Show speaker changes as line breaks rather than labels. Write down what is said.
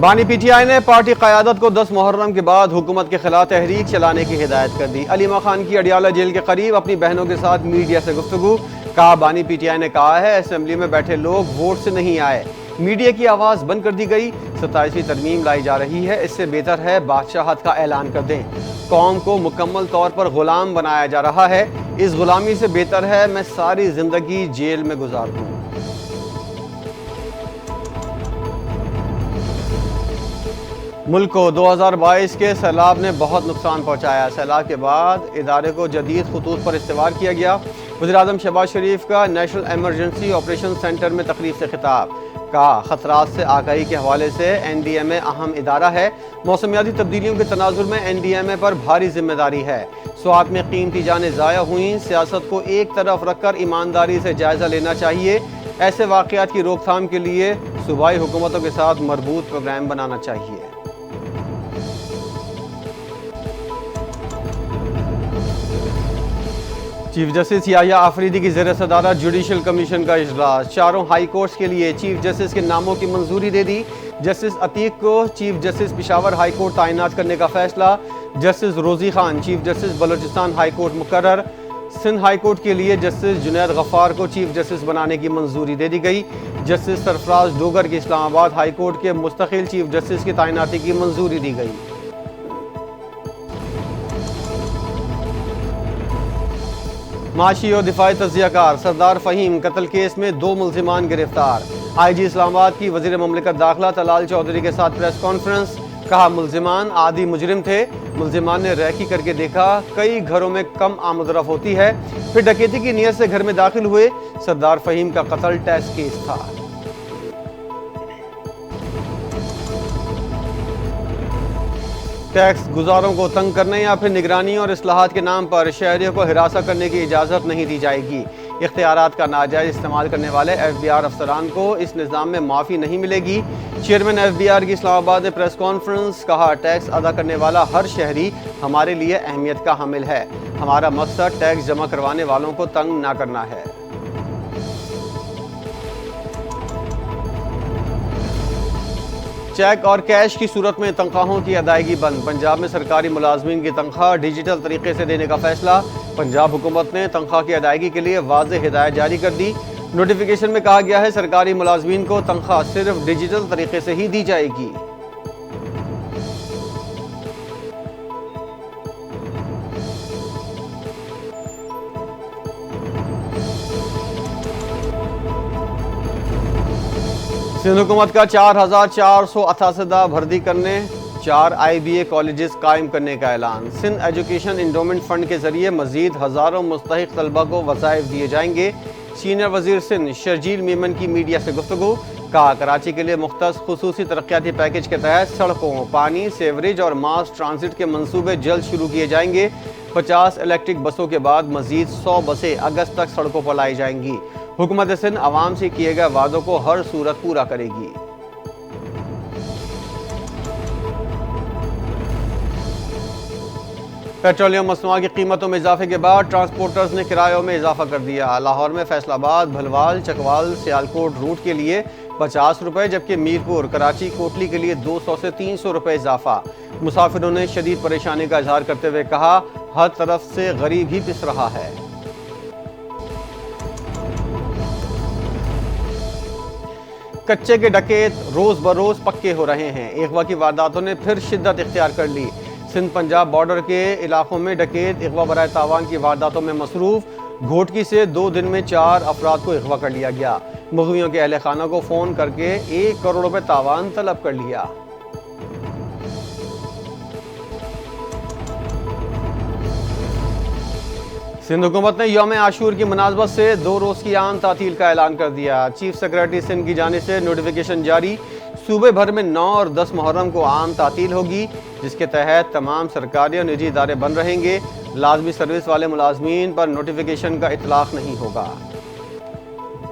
بانی P T I نے party قیادت کو 10 محرم کے بعد حکومت کے خلاف تحریک چلانے کی ہدایت کر دی۔ علیمہ خان کی اڈیالہ جیل کے قریب اپنی بہنوں کے ساتھ میڈیا سے گفتگو، کہا بانی پی ٹی آئی نے کہا ہے اسمبلی میں بیٹھے لوگ ووٹ سے نہیں آئے، میڈیا کی آواز بند کر دی گئی، 27ویں ترمیم لائی جا رہی ہے، اس سے بہتر ہے بادشاہت کا اعلان کر دیں، قوم کو مکمل طور پر غلام بنایا جا رہا ہے، اس غلامی سے بہتر ہے میں ساری زندگی جیل میں گزار دوں۔ ملک کو 2022 کے سیلاب نے بہت نقصان پہنچایا، سیلاب کے بعد ادارے کو جدید خطوط پر استوار کیا گیا۔ وزیراعظم شہباز شریف کا نیشنل ایمرجنسی آپریشن سینٹر میں تقریب سے خطاب، کہا خطرات سے آگاہی کے حوالے سے این ڈی ایم اے اہم ادارہ ہے، موسمیاتی تبدیلیوں کے تناظر میں این ڈی ایم اے پر بھاری ذمہ داری ہے، سوات میں قیمتی جانیں ضائع ہوئیں، سیاست کو ایک طرف رکھ کر ایمانداری سے جائزہ لینا چاہیے، ایسے واقعات کی روک تھام کے لیے صوبائی حکومتوں کے ساتھ مربوط پروگرام بنانا چاہیے۔ چیف جسٹس یحییٰ آفریدی کی زیر صدارت جوڈیشل کمیشن کا اجلاس، چاروں ہائی کورٹس کے لیے چیف جسٹس کے ناموں کی منظوری دے دی، جسٹس عتیق کو chief justice Peshawar high court تعینات کرنے کا فیصلہ، جسٹس روزی Khan chief justice Balochistan high court مقرر، سندھ ہائی کورٹ کے لیے جسٹس جنید غفار کو چیف جسٹس بنانے کی منظوری دے دی گئی، جسٹس سرفراز ڈوگر کی اسلام آباد ہائی کورٹ کے مستقل چیف جسٹس کی تعیناتی کی منظوری دی گئی۔ معاشی اور دفاعی تجزیہ کار سردار فہیم قتل کیس میں 2 ملزمان گرفتار، آئی جی اسلام آباد کی وزیر مملکت داخلہ طلال چودھری کے ساتھ پریس کانفرنس، کہا ملزمان عادی مجرم تھے، ملزمان نے ریکی کر کے دیکھا کئی گھروں میں کم آمد و رفت ہوتی ہے، پھر ڈکیتی کی نیت سے گھر میں داخل ہوئے، سردار فہیم کا قتل ٹیسٹ کیس تھا۔ ٹیکس گزاروں کو تنگ کرنے یا پھر نگرانی اور اصلاحات کے نام پر شہریوں کو ہراساں کرنے کی اجازت نہیں دی جائے گی، اختیارات کا ناجائز استعمال کرنے والے ایف بی آر افسران کو اس نظام میں معافی نہیں ملے گی، چیئرمین ایف بی آر کی اسلام آباد میں پریس کانفرنس، کہا ٹیکس ادا کرنے والا ہر شہری ہمارے لیے اہمیت کا حامل ہے، ہمارا مقصد ٹیکس جمع کروانے والوں کو تنگ نہ کرنا ہے۔ چیک اور کیش کی صورت میں تنخواہوں کی ادائیگی بند، پنجاب میں سرکاری ملازمین کی تنخواہ ڈیجیٹل طریقے سے دینے کا فیصلہ، پنجاب حکومت نے تنخواہ کی ادائیگی کے لیے واضح ہدایت جاری کر دی، نوٹیفیکیشن میں کہا گیا ہے سرکاری ملازمین کو تنخواہ صرف ڈیجیٹل طریقے سے ہی دی جائے گی۔ سندھ حکومت کا 4400 اساتذہ بھرتی کرنے، 4 آئی بی اے کالجز قائم کرنے کا اعلان، سندھ ایجوکیشن انڈومنٹ فنڈ کے ذریعے مزید ہزاروں مستحق طلبہ کو وظائف دیے جائیں گے، سینئر وزیر سندھ شرجیل میمن کی میڈیا سے گفتگو، کہا کراچی کے لیے مختص خصوصی ترقیاتی پیکج کے تحت سڑکوں، پانی، سیوریج اور ماس ٹرانزٹ کے منصوبے جلد شروع کیے جائیں گے، 50 الیکٹرک بسوں کے بعد مزید 100 بسیں اگست تک سڑکوں پر لائی جائیں گی، حکومت سندھ عوام سے کیے گئے وعدوں کو ہر صورت پورا کرے گی۔ پیٹرولیم مصنوعات کی قیمتوں میں اضافے کے بعد ٹرانسپورٹرز نے کرایوں میں اضافہ کر دیا، لاہور میں فیصل آباد، بھلوال، چکوال، سیالکوٹ روٹ کے لیے 50 روپے جبکہ میرپور، کراچی، کوٹلی کے لیے 200 سے 300 روپے اضافہ، مسافروں نے شدید پریشانی کا اظہار کرتے ہوئے کہا ہر طرف سے غریب ہی پس رہا ہے۔ کچے کے ڈکیت روز بروز پکے ہو رہے ہیں، اغوا کی وارداتوں نے پھر شدت اختیار کر لی، سندھ پنجاب بارڈر کے علاقوں میں ڈکیت اغوا برائے تاوان کی وارداتوں میں مصروف، گھوٹکی سے 2 دن میں 4 افراد کو اغوا کر لیا گیا، مغویوں کے اہل خانہ کو فون کر کے 1 کروڑ روپے تاوان طلب کر لیا۔ سندھ حکومت نے یوم عاشور کی مناسبت سے 2 روز کی عام تعطیل کا اعلان کر دیا، چیف سیکریٹری سندھ کی جانب سے نوٹیفیکیشن جاری، صوبے بھر میں 9 اور 10 محرم کو عام تعطیل ہوگی، جس کے تحت تمام سرکاری اور نجی ادارے بند رہیں گے، لازمی سروس والے ملازمین پر نوٹیفیکیشن کا اطلاق نہیں ہوگا۔